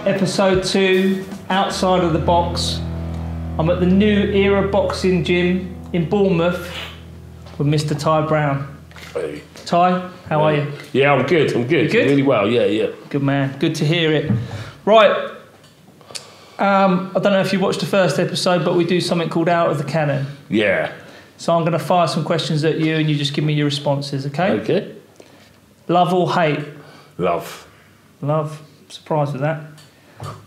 Episode 2, Outside of the Box. I'm at the New Era Boxing Gym in Bournemouth with Mr. Ty Brown. Hey. Ty, how are you? Yeah, I'm good. I'm good. You good? Really well. Yeah. Good man. Good to hear it. Right. I don't know if you watched the first episode, but we do something called Out of the Cannon. Yeah. So I'm going to fire some questions at you and you just give me your responses, okay? Okay. Love or hate? Love. Love. Surprised with that.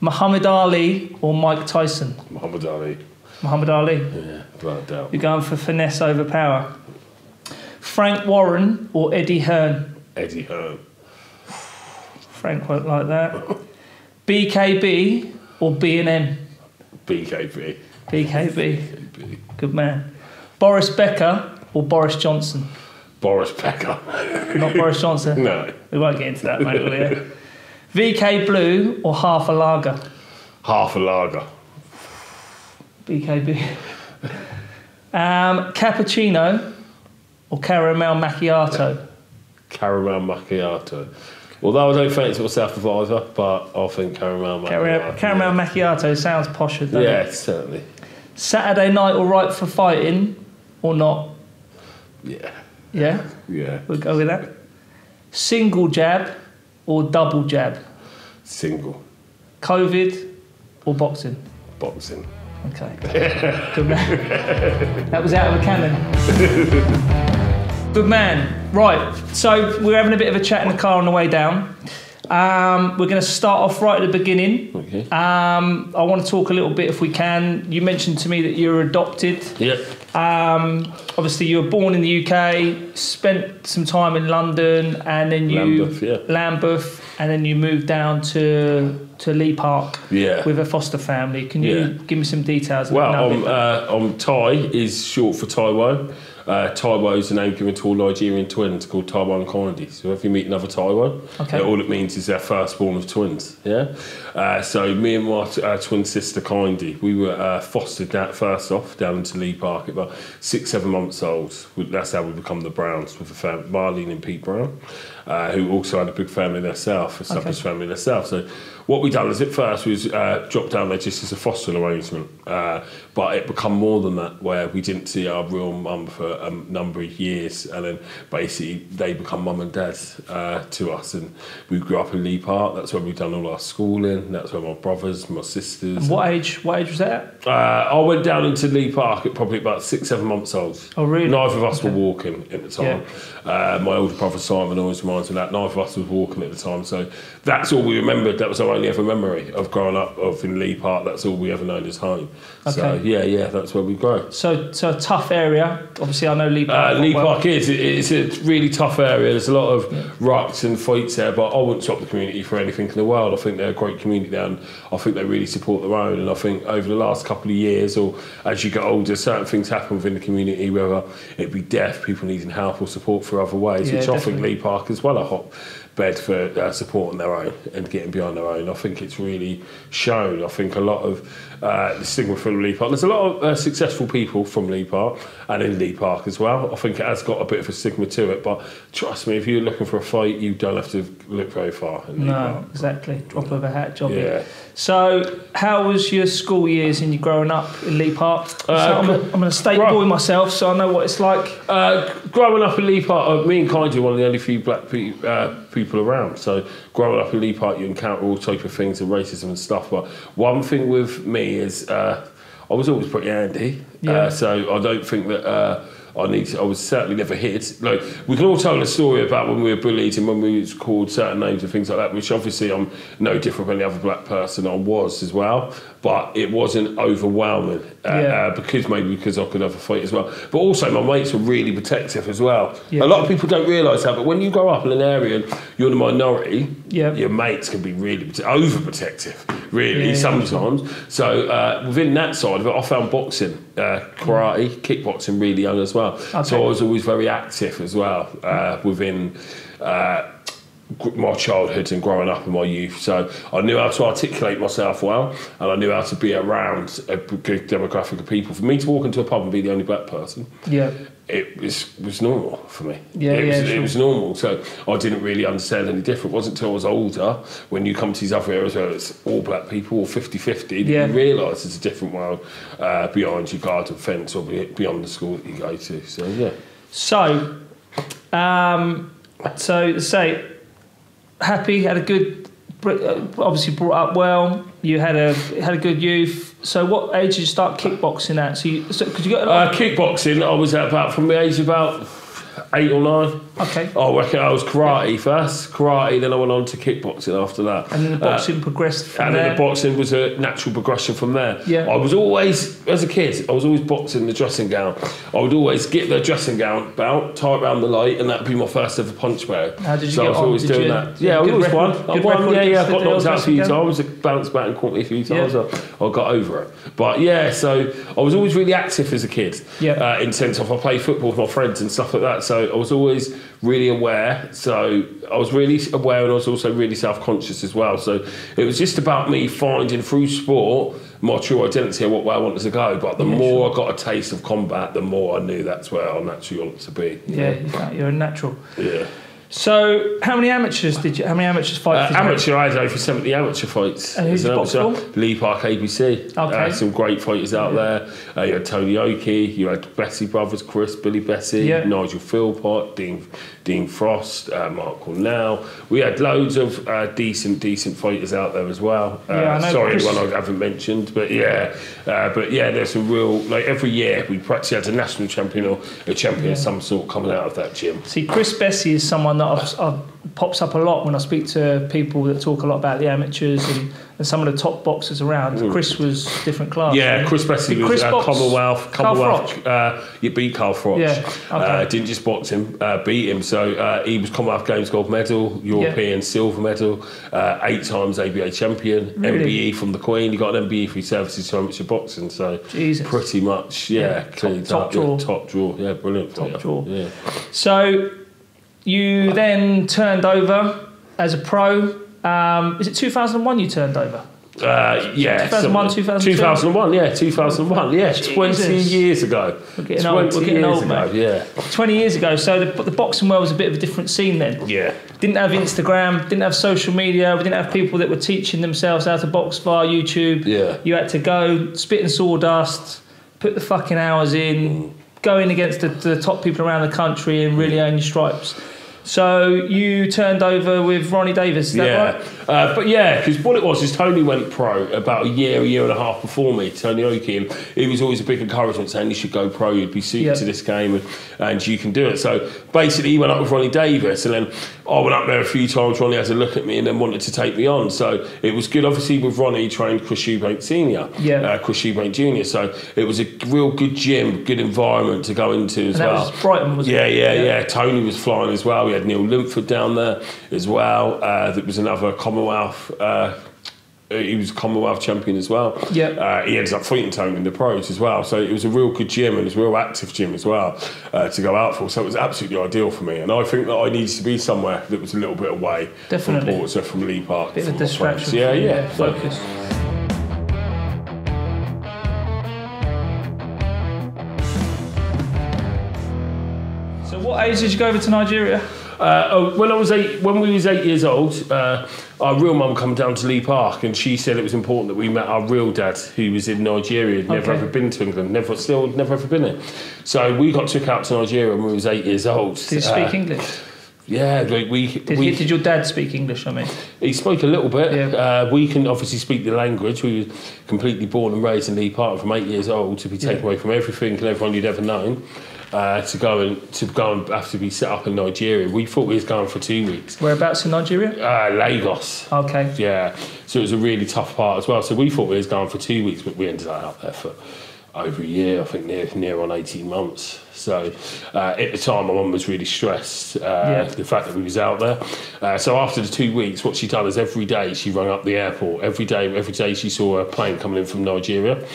Muhammad Ali or Mike Tyson? Muhammad Ali. Muhammad Ali. Yeah, without a doubt. You're going for finesse over power. Frank Warren or Eddie Hearn? Eddie Hearn. Frank won't like that. BKB or B&M? BKB. BKB. Good man. Boris Becker or Boris Johnson? Boris Becker. Not Boris Johnson? No. We won't get into that, mate, will we? VK Blue or half a lager? Half a lager. BKB. Cappuccino or caramel macchiato? Caramel macchiato. Although I don't fancy myself with either, but I think caramel macchiato. Caramel macchiato sounds posher, doesn't it? Yeah, certainly. Saturday night all right for fighting or not? Yeah. Yeah? Yeah. We'll go with that. Single jab or double jab? Single. COVID or boxing? Boxing. Okay. Good man. That was Out of a Cannon. Good man. Right, so we're having a bit of a chat in the car on the way down. We're going to start off right at the beginning. Okay. I want to talk a little bit, if we can. You mentioned to me that you were adopted. Yep. Obviously, you were born in the UK, spent some time in London, and then Lambeth, and then you moved down to Lee Park with a foster family. Can you give me some details? Well, Ty is short for Taiwan. Taiwo is a name given to all Nigerian twins called Taiwan Kennedy. So if you meet another Taiwo, all it means is they're firstborn of twins. Yeah. So me and my twin sister Kindy, we were fostered first off down into Lee Park at about 6-7 months old. That's how we become the Browns with the family, Marlene and Pete Brown, who also had a big family themselves, a Suppers family themselves. So what we done is at first was dropped down there just as a fostering arrangement, but it become more than that, where we didn't see our real mum for a number of years, and then basically they become mum and dad to us, and we grew up in Lee Park. That's where we've done all our schooling. That's where my brothers, my sisters. And what age was that at? I went down into Lee Park at probably about 6-7 months old. Oh really? Neither of us were walking at the time. Yeah. My older brother Simon always reminds me of that. Neither of us was walking at the time, so that's all we remembered. That was our only ever memory of growing up in Lee Park. That's all we ever known as home. Okay. So yeah, that's where we grow. So a tough area. Obviously, I know Lee Park. Lee Park it's a really tough area. There's a lot of rucks and fights there, but I wouldn't swap the community for anything in the world. I think they're a great community there, and I think they really support their own. And I think over the last couple of years, or as you get older, certain things happen within the community, whether it be deaf, people needing help or support for other ways, which definitely. I think Lee Park is well a hotbed for supporting their own and getting behind their own. I think it's really shown. I think a lot of the stigma from Lee Park. There's a lot of successful people from Lee Park and in Lee Park as well. I think it has got a bit of a stigma to it, but trust me, if you're looking for a fight, you don't have to look very far in Lee Park. Exactly. Drop of a hat, job. Yeah. So, how was your school years and you growing up in Lee Park? I'm a state boy myself, so I know what it's like. Growing up in Lee Park, me and Kindy are one of the only few black people around. So, growing up in Lee Park, you encounter all type of things and racism and stuff. But one thing with me is I was always pretty handy. So I don't think that I was certainly never hit. Like, we can all tell a story about when we were bullied and when we was called certain names and things like that, which obviously I'm no different from any other black person. I was as well, but it wasn't overwhelming because I could have a fight as well. But also my mates were really protective as well. A lot of people don't realise that, but when you grow up in an area and you're the minority, your mates can be really overprotective, really, sometimes. So within that side of it, I found boxing, karate, kickboxing really young as well. Okay. So I was always very active as well within my childhood and growing up in my youth. So I knew how to articulate myself well, and I knew how to be around a good demographic of people. For me to walk into a pub and be the only black person, it was normal for me. It was normal. So I didn't really understand any different. It wasn't until I was older, when you come to these other areas where it's all black people, all 50-50, that you realise there's a different world behind your garden fence or beyond the school that you go to. So yeah. So say, happy, had a good, obviously brought up well. You had a good youth. So what age did you start kickboxing at? Could you got kickboxing? I was at about from the age of about 8 or 9. Okay. I reckon I was karate first. Karate, then I went on to kickboxing after that. And then the boxing progressed from there? And then the boxing was a natural progression from there. Yeah. I was always, as a kid, I was always boxing the dressing gown. I would always get the dressing gown belt, tie it around the light, and that would be my first ever punch bag. How did you so get I was on? always doing that. Yeah, I always won. I won, I got knocked out a few times. I bounced back and caught me a few times. I got over it. But yeah, so I was always really active as a kid. Yeah. In sense of I played football with my friends and stuff like that. So I was always really aware. So I was really aware, and I was also really self-conscious as well. So it was just about me finding through sport my true identity and what way I wanted to go. But the more I got a taste of combat, the more I knew that's where I naturally wanted to be. Yeah, you're a natural. Yeah. So how many amateurs fight? Amateur, I had over 70 amateur fights. And who's you boxed for? Lee Park ABC. Okay. Some great fighters out there. You had Tony Oki, you had Bessie brothers, Chris, Billy Bessie, Nigel Philpott, Dean Frost, Mark Cornell. We had loads of decent fighters out there as well. I know sorry, Chris... anyone I haven't mentioned, but there's some real, like every year we practically had a national champion or a champion of some sort coming out of that gym. See, Chris Bessie is someone that pops up a lot when I speak to people that talk a lot about the amateurs and some of the top boxers around. Chris was different class. Yeah, Chris Bessie was Commonwealth. You beat Carl Froch. Yeah, okay. Didn't just box him, beat him. So he was Commonwealth Games gold medal, European silver medal, 8 times ABA champion, MBE from the Queen. He got an MBE for his services to amateur boxing. So pretty much, top draw. Yeah, brilliant. Top draw. Yeah. So you then turned over as a pro. Is it 2001 you turned over? 2001, 2002? 2001, yeah, 2001, yeah, 20 years ago. We're getting old, mate. Yeah. 20 years ago, so the boxing world was a bit of a different scene then. Yeah. Didn't have Instagram, didn't have social media, we didn't have people that were teaching themselves how to box via YouTube. Yeah. You had to go, spit in sawdust, put the fucking hours in, go in against the top people around the country and really earn your stripes. So you turned over with Ronnie Davis, is that right? Because what it was is Tony went pro about a year and a half before me, Tony Oki, and he was always a big encouragement saying you should go pro, you'd be suited to this game and you can do it. So basically he went up with Ronnie Davis, and then I went up there a few times. Ronnie had a look at me and then wanted to take me on. So it was good. Obviously with Ronnie, he trained Chris Eubank Senior, Chris Eubank Junior. So it was a real good gym, good environment to go into as well. That was Brighton, wasn't it? Yeah. Tony was flying as well. We had Neil Linford down there as well. That was another Commonwealth. He was Commonwealth champion as well. Yeah. He ended up fighting Tony in the pros as well. So it was a real good gym, and it was a real active gym as well to go out for. So it was absolutely ideal for me. And I think that I needed to be somewhere that was a little bit away from Portsmouth, from Lee Park. Bit of a distraction. Yeah. Focus. So what age did you go over to Nigeria? When we was 8 years old, our real mum come down to Lee Park, and she said it was important that we met our real dad, who was in Nigeria, never ever been to England, never ever been there. So we got took out to Nigeria when we was 8 years old. Did you speak English? Yeah, did your dad speak English? I mean, he spoke a little bit. Yeah. We can obviously speak the language. We were completely born and raised in Lee Park from 8 years old to be taken away from everything and everyone you'd ever known. To go and have to be set up in Nigeria. We thought we was going for 2 weeks. Whereabouts in Nigeria? Lagos. Okay. Yeah. So it was a really tough part as well. So we thought we was going for 2 weeks, but we ended up out there for over a year, I think near on 18 months. So at the time, my mum was really stressed, the fact that we was out there. So after the 2 weeks, what she done is every day she rang up the airport. Every day she saw a plane coming in from Nigeria.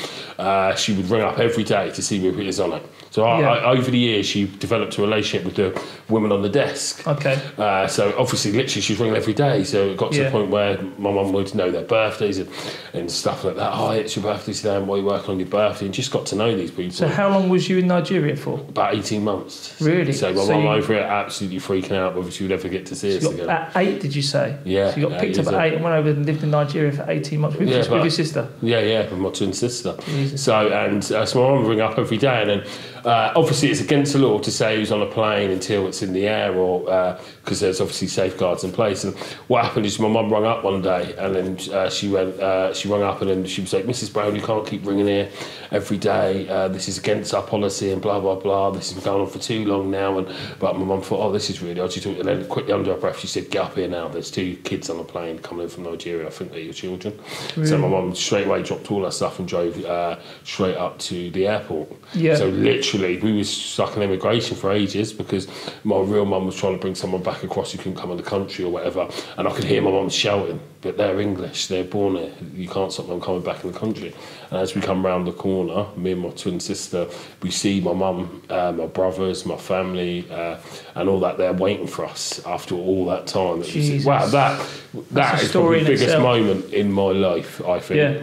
She would ring up every day to see if it was on it. So over the years, she developed a relationship with the women on the desk. Okay. So obviously, literally, she was ringing every day. So it got to the point where my mum would know their birthdays and stuff like that. Oh, it's your birthday today, and why are you working on your birthday? And just got to know these people. So how long was you in Nigeria for? About 18 months. Really? So my mum over here absolutely freaking out whether she would ever get to see us again. At 8, did you say? Yeah. So you got picked up at 8 and went over and lived in Nigeria for 18 months with your sister? Yeah, with my twin sister. Jesus. So my mum would ring up every day, and then obviously it's against the law to say who's on a plane until it's in the air, or because there's obviously safeguards in place. And what happened is my mum rang up one day, and then she rang up, and then she was like, "Mrs. Brown, you can't keep ringing here every day. This is against our policy, and blah blah blah. This has been going on for too long now." But my mum thought, "Oh, this is really odd." And then quickly under her breath, she said, "Get up here now. There's 2 kids on a plane coming in from Nigeria. I think they're your children." Really? So my mum straight away dropped all her stuff and drove straight up to the airport. Yeah. So literally, we was stuck in immigration for ages because my real mum was trying to bring someone back across who couldn't come in the country or whatever, and I could hear my mum shouting, "But they're English, they're born here, you can't stop them coming back in the country." And as we come round the corner, me and my twin sister, we see my mum, my brothers, my family, and all that there waiting for us after all that time. Wow, that is probably the biggest moment in my life, I think. Yeah.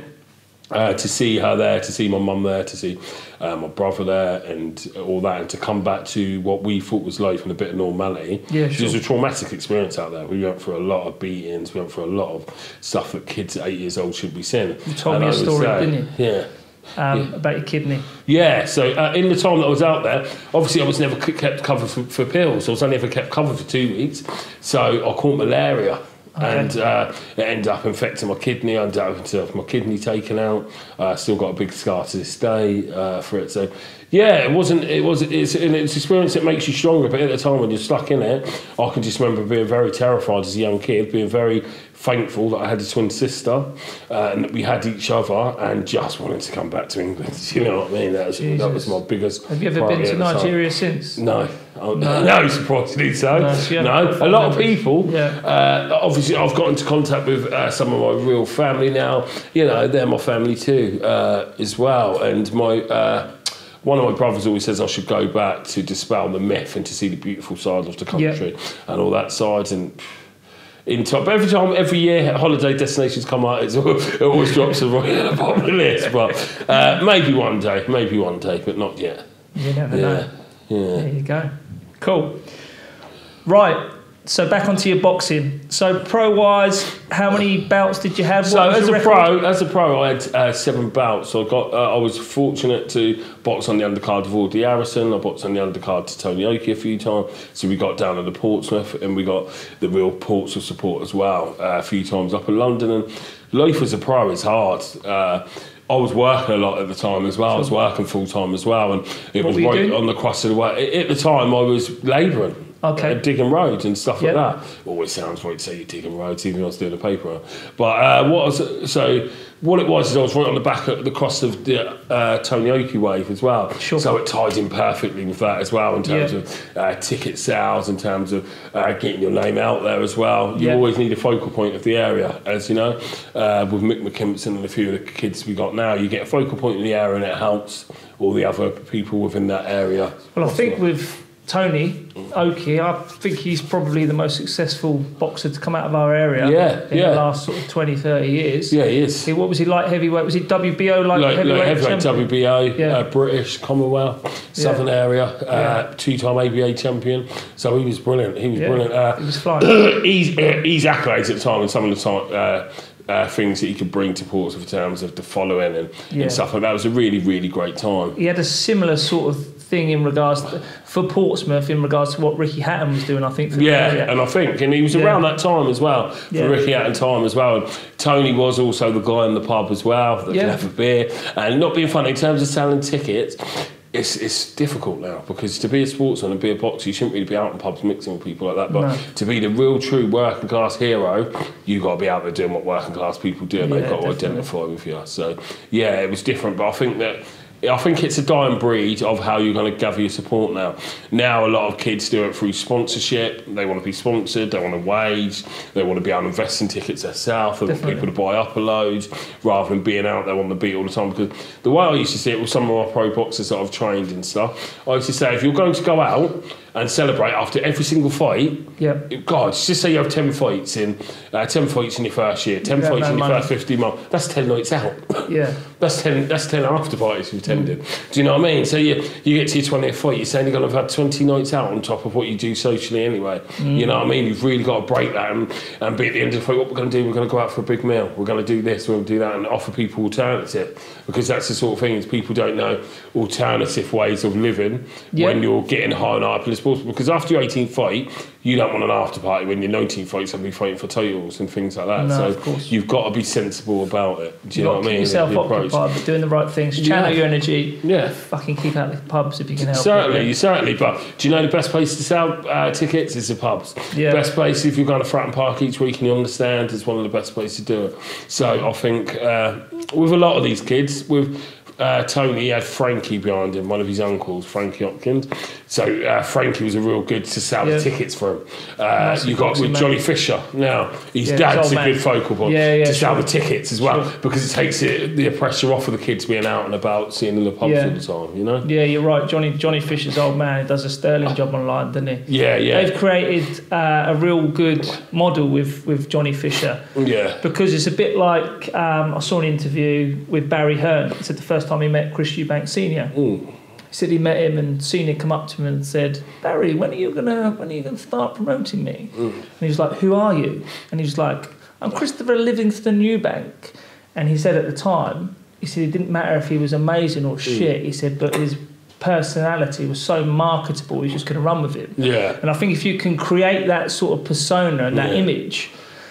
To see her there, to see my mum there, to see my brother there, and all that, and to come back to what we thought was life and a bit of normality. Yeah, sure. It was a traumatic experience out there. We went through a lot of beatings, we went through a lot of stuff that kids at 8 years old should be seeing. You told me a story, didn't you? Yeah. About your kidney. Yeah, so in the time that I was out there, obviously I was never kept covered for pills. I was only ever kept covered for 2 weeks. So I caught malaria. Okay. And it ended up infecting my kidney. I ended up having my kidney taken out. Still got a big scar to this day for it. So yeah, it's an experience that makes you stronger. But at the time when you're stuck in it, I can just remember being very terrified as a young kid, being very thankful that I had a twin sister and that we had each other, and just wanted to come back to England. You know what I mean? That was my biggest. Have you ever been to Nigeria since? No. No, surprisingly so. No, a lot of people. Yeah. Obviously, I've got into contact with some of my real family now. You know, they're my family too, as well. And one of my brothers always says I should go back to dispel the myth and to see the beautiful side of the country and all that side. And every year holiday destinations come out, it always drops right at the bottom of the list. But maybe one day, but not yet. You never know. Yeah. There you go. Cool. Right. So back onto your boxing. So pro-wise, how many bouts did you have? As a pro, I had 7 bouts. So I was fortunate to box on the undercard of Audley Harrison. I boxed on the undercard to Tony Oki a few times. So we got down to the Portsmouth, and we got the real Portsmouth support as well a few times up in London. And life as a pro is hard. I was working a lot at the time as well. Sure. I was working full time as well, and it was right on the crust of the way. At the time, I was labouring. Okay. Digging roads and stuff like that. Always sounds right to say you're digging roads, even though I was doing the paper. But what it was is I was right on the back of the crust of the Tony Oki wave as well. Sure. So it tied in perfectly with that as well in terms of ticket sales, in terms of getting your name out there as well. You always need a focal point of the area, as you know. With Mick McKimpson and a few of the kids we got now, you get a focal point in the area and it helps all the other people within that area. Well, I think with Tony Oki, I think he's probably the most successful boxer to come out of our area in the last sort of 20, 30 years. Yeah, he is. What was he, light heavyweight? Was he WBO heavyweight champion? WBO, British, Commonwealth, Southern area, 2-time ABA champion. So he was brilliant. He was flying. He's accolades at the time, and some of the things that he could bring to Portsmouth in terms of the following and stuff like that. It was a really, really great time. He had a similar sort of thing in regards for Portsmouth in regards to what Ricky Hatton was doing, I think. And he was around that time as well, for Ricky Hatton time as well. And Tony was also the guy in the pub as well that could have a beer. And not being funny, in terms of selling tickets, it's difficult now, because to be a sportsman and be a boxer, you shouldn't really be out in pubs mixing with people like that. But to be the real, true working class hero, you got to be out there doing what working class people do, and they've got to identify with you. So, it was different. But I think that I think it's a dying breed of how you're going to gather your support now. Now a lot of kids do it through sponsorship. They want to be sponsored, they want to wage, they want to be able to invest in tickets themselves, they want people to buy up a load rather than being out there on the beat all the time. Because the way I used to see it with some of our pro boxers that I've trained and stuff, I used to say, if you're going to go out and celebrate after every single fight, God, just say you have 10 fights in your first year, 10 fights in your first 50 months, that's 10 nights out. Yeah. That's 10 after parties you've attended. Do you know what I mean? So you get to your 20th fight, you're saying you're going to have had 20 nights out on top of what you do socially anyway. You know what I mean? You've really got to break that and be at the end of the fight, what we're going to do, we're going to go out for a big meal, we're going to do this, we're going to do that, and offer people alternative. Because that's the sort of thing is people don't know alternative ways of living when you're getting high and high up in the sports. Because after your 18th fight, you don't want an after party when your 19th fight's going to be fighting for titles and things like that. No, so you've got to be sensible about it. Do you know what I mean? Keep yourself occupied, but doing the right things. Channel your energy. Yeah. Fucking keep out the pubs if you can help. Certainly. But do you know the best place to sell tickets is the pubs? Yeah. Best place if you're going to Fratton Park each week and you understand is one of the best places to do it. So I think with a lot of these kids, with Tony, he had Frankie behind him, one of his uncles, Frankie Hopkins. So Frankie was a real good to sell the tickets for him. You got with Johnny Fisher now. His dad's a good focal point to sell the tickets as well because it takes the pressure off of the kids being out and about, seeing in the pubs all the time. You know. Yeah, you're right. Johnny Fisher's old man. He does a sterling job online, doesn't he? Yeah. They've created a real good model with Johnny Fisher. Yeah. Because it's a bit like I saw an interview with Barry Hearn. He said the first time he met Chris Eubank Senior. He said he met him and Senior come up to him and said, Barry, when are you gonna start promoting me? And he was like, who are you? And he was like, I'm Christopher Livingston Eubank. And he said at the time, he said it didn't matter if he was amazing or shit. He said, but his personality was so marketable, he's just going to run with it. Yeah. And I think if you can create that sort of persona and that image,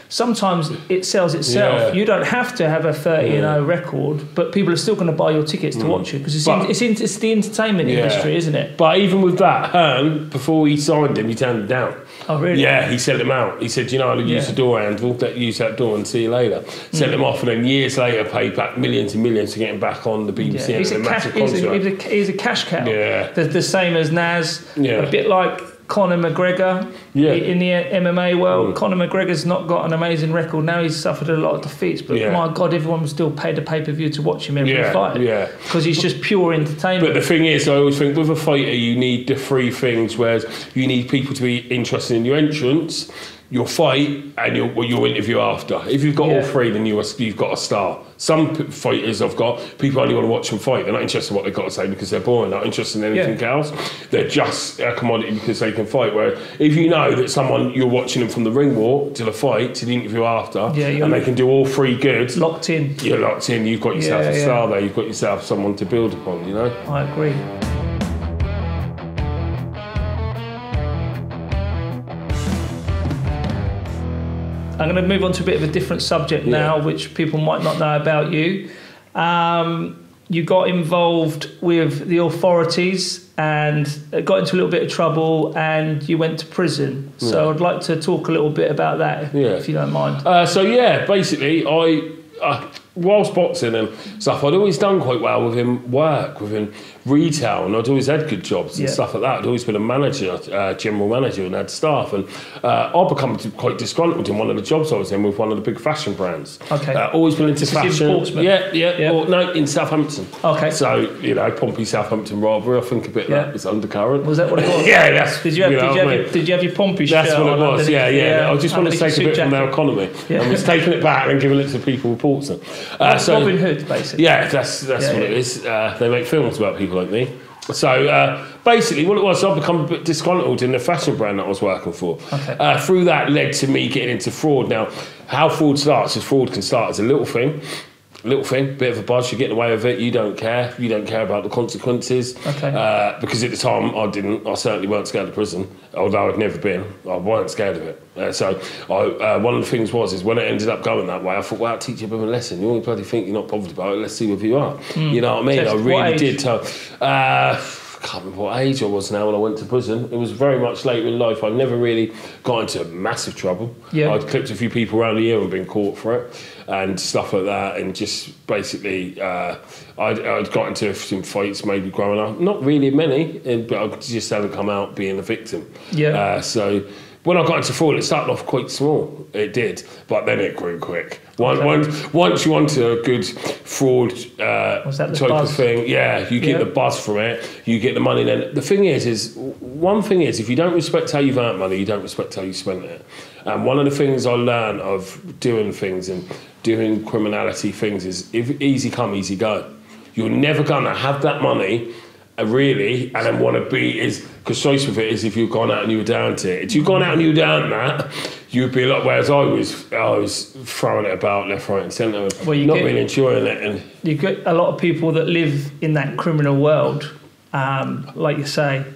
sometimes it sells itself. Yeah. You don't have to have a 30-0 record, but people are still going to buy your tickets to watch you because it's the entertainment industry, isn't it? But even with that, Hearn, before he signed him, he turned it down. Oh, really? Yeah, he sent him out. He said, you know, I'll use the door handle, use that door and see you later. Sent him off and then years later paid back millions and millions to get him back on the BBC and a massive contract. He's a cash cow. Yeah. The same as Naz, a bit like Conor McGregor in the MMA world. Conor McGregor's not got an amazing record now. He's suffered a lot of defeats, but my God, everyone will still pay the pay-per-view to watch him every fight. Yeah, because he's just pure entertainment. But the thing is, I always think with a fighter, you need the three things. Whereas you need people to be interested in your entrance, your fight, and your interview after. If you've got all three, then you've got a star. Some fighters I've got, people only want to watch them fight. They're not interested in what they've got to say because they're boring. They're not interested in anything else. They're just a commodity because they can fight. Whereas if you know that someone, you're watching them from the ring walk to the fight to the interview after, and they can do all three good. Locked in. You're locked in. You've got yourself a star there. You've got yourself someone to build upon, you know? I agree. I'm going to move on to a bit of a different subject now, which people might not know about you. You got involved with the authorities and got into a little bit of trouble and you went to prison. So I'd like to talk a little bit about that, if you don't mind. Basically, whilst boxing and stuff, I'd always done quite well within work, within retail, and I'd always had good jobs and stuff like that. I'd always been a manager, general manager, and had staff. And I'd become quite disgruntled in one of the jobs I was in with one of the big fashion brands. Okay. Always been into fashion. In Portsmouth? In Southampton. Okay. So, Pompey, Southampton robbery, I think a bit that was undercurrent. Was that what it was? Did you have your Pompey shirt? That's what it was, I just wanted to take a bit from their economy and was taking it back and giving it to people with Portsmouth. Robin Hood, basically. Yeah, that's what it is. They make films about people like me. So basically what it was, I've become a bit disgruntled in the fashion brand that I was working for. Okay. Through that led to me getting into fraud. Now, how fraud starts is fraud can start as a little thing, bit of a buzz, you're getting away with it, you don't care about the consequences. Okay. Because at the time I certainly weren't scared of prison, although I'd never been, I weren't scared of it. One of the things is when it ended up going that way, I thought, well, I'll teach you a bit of a lesson. You only bloody think you're not bothered about it, let's see whether you are. You know what I mean? I really did. can't remember what age I was now when I went to prison. It was very much later in life. I never really got into massive trouble. Yeah. I'd clipped a few people around the ear and been caught for it and stuff like that. And just basically, I'd got into some fights maybe growing up. Not really many, but I just hadn't come out being a victim. Yeah. So when I got into fraud, it started off quite small. It did, but then it grew quick. Once you're onto a good fraud type of thing, you get the buzz from it, you get the money. Then the thing is one thing is, if you don't respect how you've earned money, you don't respect how you spent it. And one of the things I learned of doing things and doing criminality things is, if easy come, easy go. You're never gonna have that money. Really, and then want to be because choice with it is if you've gone out and you were down to it. If you've gone out and you were down that, you'd be a lot. Whereas I was throwing it about left, right, and centre, not really enjoying it. And you get a lot of people that live in that criminal world, like you say,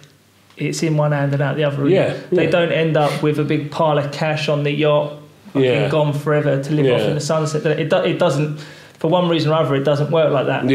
it's in one hand and out the other. They don't end up with a big pile of cash on the yacht, gone forever to live off in the sunset. It doesn't. For one reason or other, it doesn't work like that.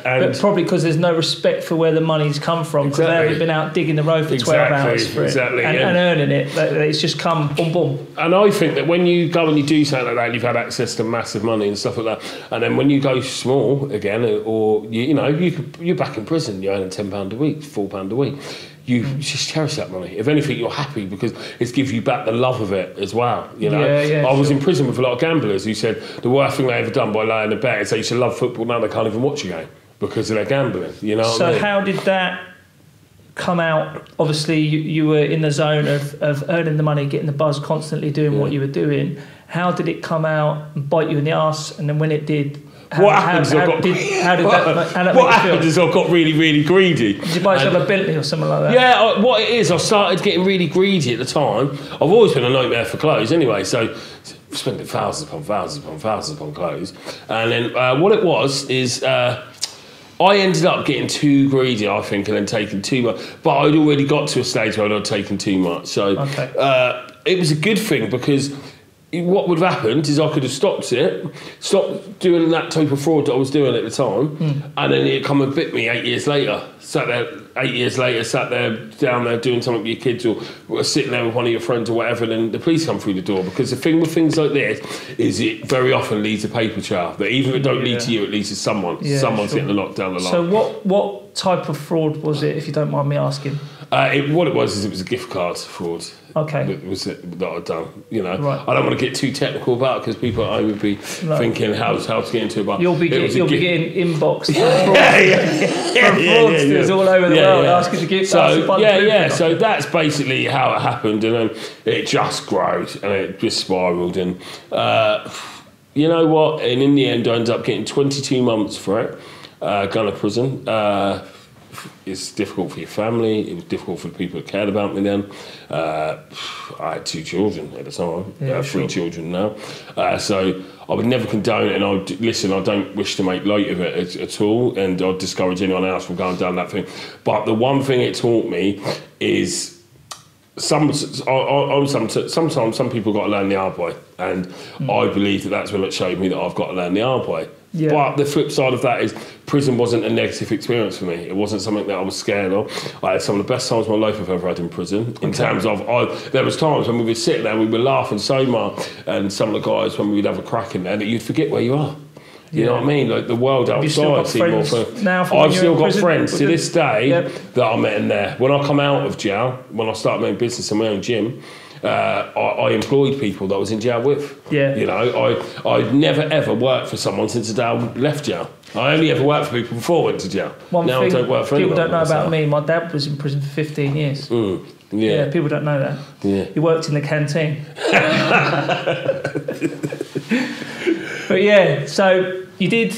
But probably because there's no respect for where the money's come from, because they haven't been out digging the road for 12 hours for it and earning it. It's just come boom, boom. And I think that when you go and you do something like that, you've had access to massive money and stuff like that, and then when you go small again, or you're back in prison, you're earning £10 a week, £4 a week. You just cherish that money. If anything, you're happy because it's gives you back the love of it as well. I was in prison with a lot of gamblers who said the worst thing they ever done by laying a bet is they used to love football. Now they can't even watch a game because of their gambling. So how did that come out? Obviously, you were in the zone of earning the money, getting the buzz, constantly doing what you were doing. How did it come out and bite you in the arse? And then when it did, What happened is I got really, really greedy. Did you buy yourself a Bentley or something like that? Yeah, what it is, I started getting really greedy at the time. I've always been a nightmare for clothes anyway, so spending thousands upon clothes. And then what it was is I ended up getting too greedy, I think, and then taking too much. But I'd already got to a stage where I'd taken too much. So it was a good thing because what would have happened is I could have stopped doing that type of fraud that I was doing at the time, and then it come and bit me 8 years later. Sat there down there doing something with your kids, or sitting there with one of your friends or whatever, and then the police come through the door. Because the thing with things like this is it very often leads to paper trail. But even if it don't lead to you, it leads to someone. Someone's getting the lock down the line. So what type of fraud was it, if you don't mind me asking? What it was a gift card fraud. Okay. That I'd done. Right. I don't want to get too technical about it because people I would be thinking how to get into it. But you'll be getting inboxed from fraudsters all over the world asking to get So that's basically how it happened, and then it just growed and it just spiralled. And you know what? And in the end, I ended up getting 22 months for it. Gone to prison. It's difficult for your family. It was difficult for the people that cared about me then. I had 2 children at the time. 3 children now. So I would never condone it, and I don't wish to make light of it at all, and I'd discourage anyone else from going down that thing. But the one thing it taught me is sometimes some people got to learn the hard way, and I believe that's when it showed me that I've got to learn the hard way. Yeah. But the flip side of that is prison wasn't a negative experience for me. It wasn't something that I was scared of. I had some of the best times of my life I've ever had in prison. In terms of, there was times when we would sit there and we would laugh and so much, and some of the guys, when we'd have a crack in there, that you'd forget where you are. You know what I mean? Like the world outside seemed more fun. I've still got friends to this day that I met in there. When I come out of jail, when I started my own business and my own gym, I employed people that I was in jail with. I'd never ever worked for someone since the day I left jail. I only ever worked for people before I went to jail. Now I don't work for anyone. People don't know about me. My dad was in prison for 15 years. Yeah, people don't know that. Yeah. He worked in the canteen. But yeah, so you did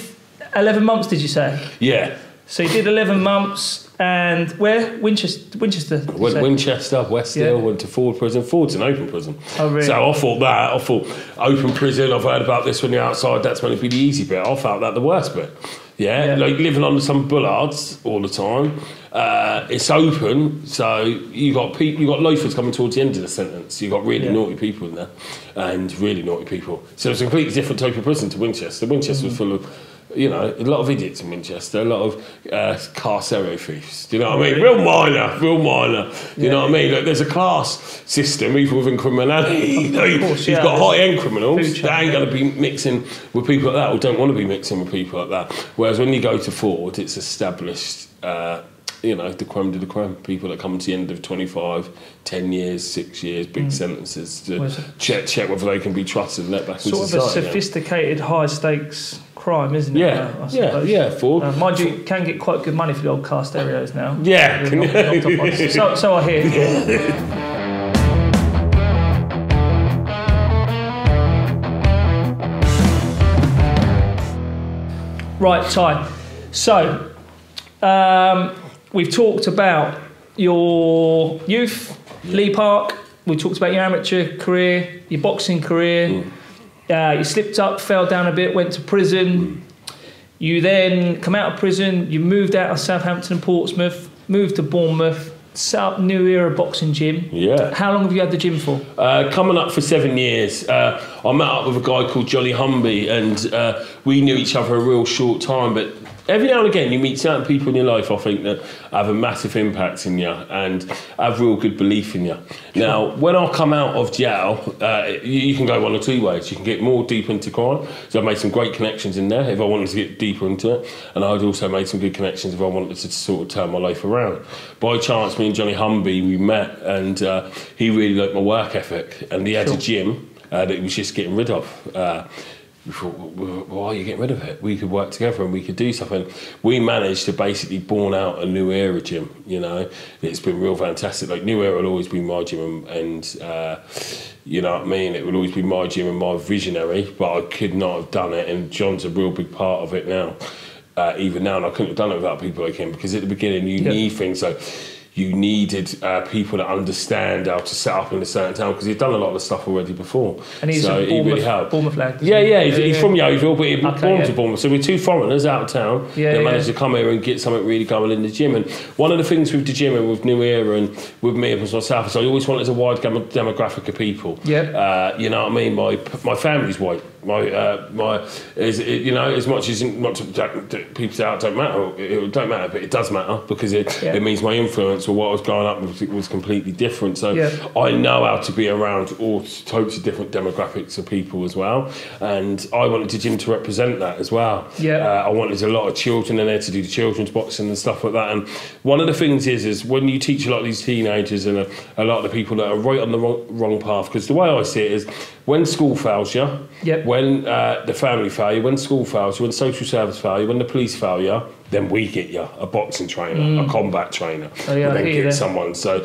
11 months, did you say? Yeah. So you did 11 months. And where? Winchester? Went Winchester, West Hill, went to Ford prison. Ford's an open prison. Oh, really? So I thought open prison, I've heard about this when you're outside, that's going to be the easy bit. I felt that the worst bit. Like living under some bullards all the time. It's open, so you got loafers coming towards the end of the sentence. You got really naughty people in there, and really naughty people. So it's a completely different type of prison to Winchester. Winchester was full of you know, a lot of idiots in Winchester, a lot of car stereo thieves. Do you know what I mean? Real minor. You know what I mean? Like, there's a class system, even within criminality. You've got high-end criminals that ain't going to be mixing with people like that, or don't want to be mixing with people like that. Whereas when you go to Ford, it's established, you know, the creme de la creme. People that come to the end of 25, 10 years, 6 years, big sentences to check whether they can be trusted and let back into society. Sort of a sophisticated, high-stakes crime, isn't it? Yeah, Ford. Mind you, you can get quite good money for the old car stereos now. Yeah. So I hear. Right, Ty. So, we've talked about your youth, Lee Park. We talked about your amateur career, your boxing career. You slipped up, fell down a bit, went to prison. You then come out of prison. You moved out of Southampton and Portsmouth, moved to Bournemouth, set up New Era Boxing Gym. Yeah. How long have you had the gym for? Coming up for 7 years. I met up with a guy called Johnny Humby, and we knew each other a real short time, but every now and again you meet certain people in your life, I think, that have a massive impact in you and have real good belief in you. Sure. Now, when I come out of jail, you can go one or two ways. You can get more deep into crime. So I've made some great connections in there if I wanted to get deeper into it. And I'd also made some good connections if I wanted to sort of turn my life around. By chance, me and Johnny Humby, we met, and he really liked my work ethic. And he had a gym that he was just getting rid of. We thought, well, why are you getting rid of it? We could work together and we could do something. We managed to basically born out a New Era gym, you know. It's been real fantastic. Like, New Era will always be my gym, and you know what I mean? It will always be my gym and my visionary, but I could not have done it, and John's a real big part of it now. Even now, and I couldn't have done it without people like him, because at the beginning you need things like... You needed people that understand how to set up in a certain town, because he'd done a lot of the stuff already before. And he's so he really helped. Bournemouth lad. He's from Yeovil, but he'd born to Bournemouth. So we're two foreigners out of town that managed to come here and get something really going in the gym. And one of the things with the gym and with New Era and with me and myself is I always wanted a wide demographic of people. Yeah. You know what I mean? My family's white. You know, as much as people say it don't matter, it don't matter, but it does matter, because it means my influence or what I was growing up with was completely different. So I know how to be around all types of different demographics of people as well, and I wanted the gym to represent that as well. I wanted a lot of children in there to do the children's boxing and stuff like that. And one of the things is when you teach a lot of these teenagers and a lot of the people that are right on the wrong path, because the way I see it is, when school fails you, when the family fail you, when school fails you, when social service fail you, when the police fail you, then we get you a boxing trainer, a combat trainer, and then get someone. So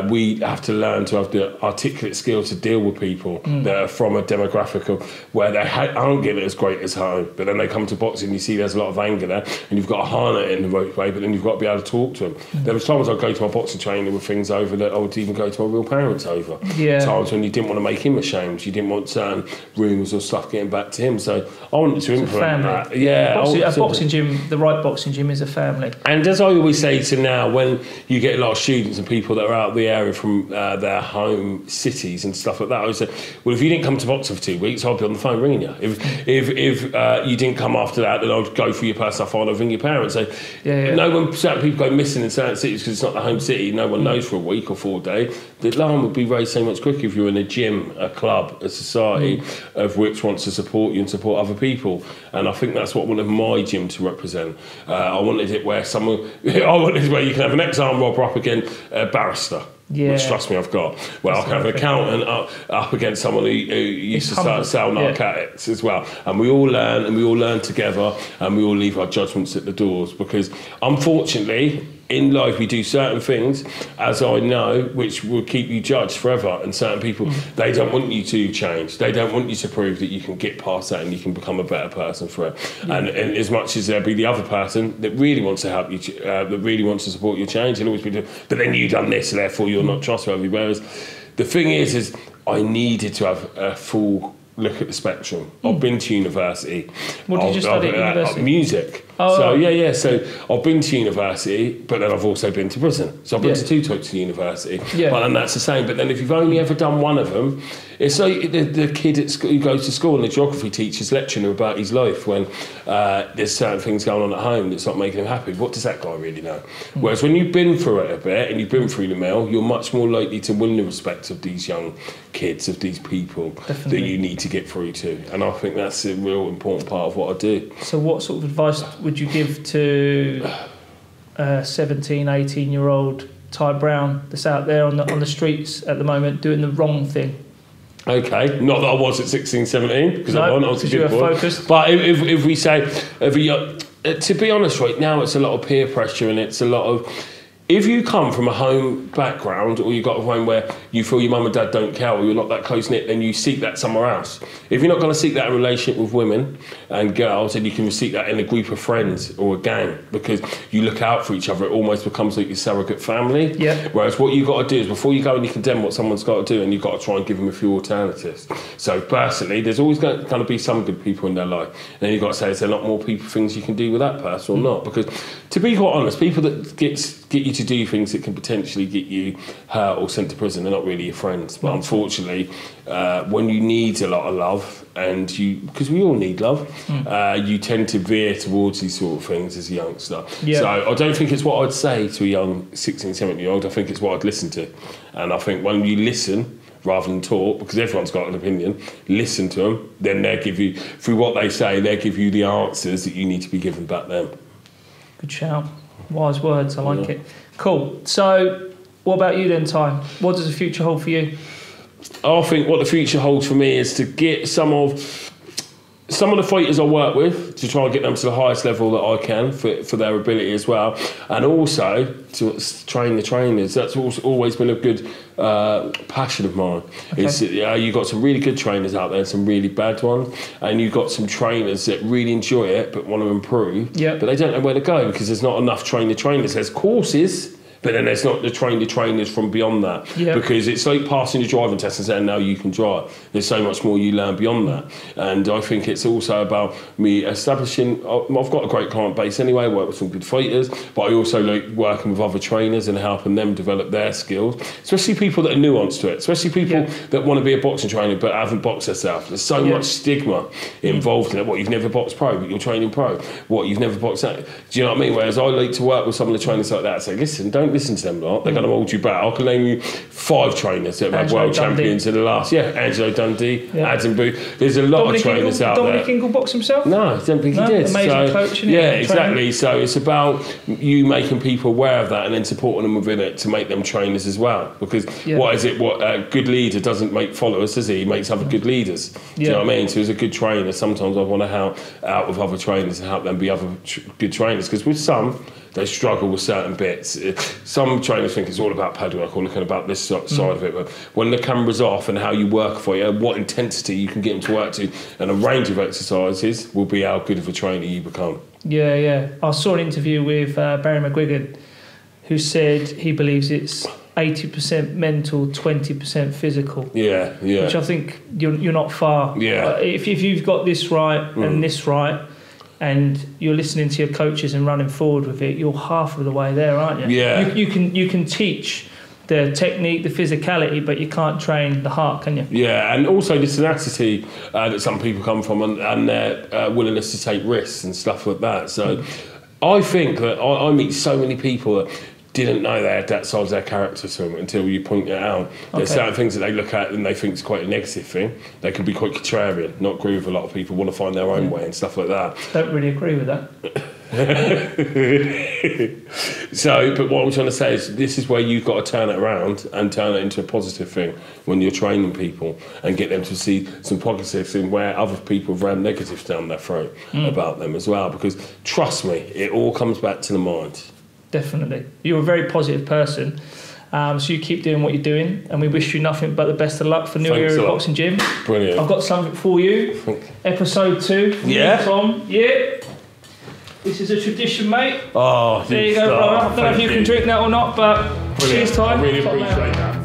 we have to learn to have the articulate skills to deal with people that are from a demographic of where they aren't getting it as great as home, but then they come to boxing, you see there's a lot of anger there, and you've got to harness it in the right way, but then you've got to be able to talk to them. There was times I'd go to my boxing trainer with things over that I would even go to my real parents over. Times when you didn't want to make him ashamed, you didn't want certain rumours or stuff getting back to him. So I wanted to implement that. A boxing gym, the right boxing gym is a family. And as I always say to now, when you get a lot of students and people that are out of the area from their home cities and stuff like that, I always say, well, if you didn't come to boxing for 2 weeks, I'd be on the phone ringing you. If you didn't come after that, then I'd go through your personal phone, I'd ring your parents. So when certain people go missing in certain cities because it's not the home city, no one knows for a week or 4 days, the alarm would be raised so much quicker if you're in a gym, a club, a society of which wants to support you and support other people. And I think that's what I wanted my gym to represent. I wanted it where where you can have an ex-armed robber up against a barrister. Which, trust me, I've got. Well, I can have an accountant up against someone who used to sell narcotics as well. And we all learn together, and we all leave our judgments at the doors, because unfortunately in life we do certain things, as I know, which will keep you judged forever. And certain people, they don't want you to change. They don't want you to prove that you can get past that and you can become a better person for it. And as much as there'll be the other person that really wants to help you, that really wants to support your change, and always be doing, but then you've done this, therefore you're not trustworthy. Whereas the thing is I needed to have a full look at the spectrum. I've been to university. What did you study at university? Music. So yeah. So I've been to university, but then I've also been to prison. So I've been to 2 types of university. Yeah. But then that's the same. But then if you've only ever done one of them, it's like the kid at school who goes to school and the geography teacher's lecturing him about his life when there's certain things going on at home that's not making him happy. What does that guy really know? Whereas when you've been through it a bit and you've been through the mill, you're much more likely to win the respect of these young kids, of these people that you need to get through to. And I think that's a real important part of what I do. So what sort of advice would you give to 17, 18-year-old Ty Brown that's out there on the streets at the moment doing the wrong thing? Okay, not that I was at 16, 17, because I was a good boy. Focused. But if we say, to be honest, right now it's a lot of peer pressure and it's a lot of... If you come from a home background or you've got a home where you feel your mum and dad don't care or you're not that close-knit, then you seek that somewhere else. If you're not going to seek that in a relationship with women and girls, then you can seek that in a group of friends or a gang because you look out for each other. It almost becomes like your surrogate family. Yeah. Whereas what you've got to do is before you go and you condemn what someone's got to do, and you've got to try and give them a few alternatives. So personally, there's always going to be some good people in their life. And then you've got to say, is there a lot more things you can do with that person or not? Because to be quite honest, people that get you to do things that can potentially get you hurt or sent to prison, they're not really your friends. But unfortunately, when you need a lot of love, and because we all need love, you tend to veer towards these sort of things as a youngster. Yeah. So I don't think it's what I'd say to a young 16, 17-year-old. I think it's what I'd listen to. And I think when you listen, rather than talk, because everyone's got an opinion, listen to them, then they'll give you, through what they say, they'll give you the answers that you need to be given back them. Good shout. Wise words, I like it. Cool. So, what about you then, Ty? What does the future hold for you? I think what the future holds for me is to get some of the fighters I work with to try and get them to the highest level that I can for their ability as well, and also to train the trainers. That's also always been a good passion of mine. Okay. You've got some really good trainers out there and some really bad ones, and you've got some trainers that really enjoy it but want to improve, but they don't know where to go because there's not enough trainers. There's courses, but then there's not the trainers from beyond that. Yep. Because it's like passing the driving test and saying, now you can drive. There's so much more you learn beyond that. And I think it's also about me establishing... I've got a great client base anyway, I work with some good fighters, but I also like working with other trainers and helping them develop their skills, especially people that are nuanced to it, especially people that want to be a boxing trainer but haven't boxed themselves. There's so much stigma involved in it. What, you've never boxed pro, but you're training pro. What, you've never boxed that. Do you know what I mean? Whereas I like to work with some of the trainers like that and say, listen, don't listen to them lot. They're going to hold you back. I can name you 5 trainers that have had world champions in the last... Yeah, Angelo Dundee, Adam Booth. There's a lot of trainers out there. Dominic Ingle box himself? No, I don't think he did. Amazing coach. Yeah, exactly. So it's about you making people aware of that and then supporting them within it to make them trainers as well. Because what is it? What a good leader doesn't make followers, does he? He makes other good leaders. Do you know what I mean? So as a good trainer, sometimes I want to help out with other trainers and help them be other good trainers. Because with some, they struggle with certain bits. Some trainers think it's all about pad work or looking about this side of it, but when the camera's off and how you work for you, what intensity you can get them to work to, and a range of exercises will be how good of a trainer you become. Yeah. I saw an interview with Barry McGuigan, who said he believes it's 80% mental, 20% physical. Yeah. Which I think you're not far. Yeah. If you've got this right and this right, and you're listening to your coaches and running forward with it, you're half of the way there, aren't you? Yeah. You can teach the technique, the physicality, but you can't train the heart, can you? Yeah, and also the tenacity that some people come from and their willingness to take risks and stuff like that. So I think that I meet so many people that didn't know they had that side of their character to them until you point it out. There's certain things that they look at and they think is quite a negative thing. They can be quite contrarian, not agree with a lot of people, want to find their own way and stuff like that. Don't really agree with that. So, but what I'm trying to say is this is where you've got to turn it around and turn it into a positive thing when you're training people and get them to see some positives in where other people have ran negatives down their throat about them as well. Because trust me, it all comes back to the mind. Definitely. You're a very positive person. So you keep doing what you're doing, and we wish you nothing but the best of luck for New Era Boxing Gym. Brilliant. I've got something for you. Episode 2. Yeah. Tom. Yeah. This is a tradition, mate. Oh, there you go, brother. I don't know if you can drink that or not, but cheers, Ty. I really appreciate that.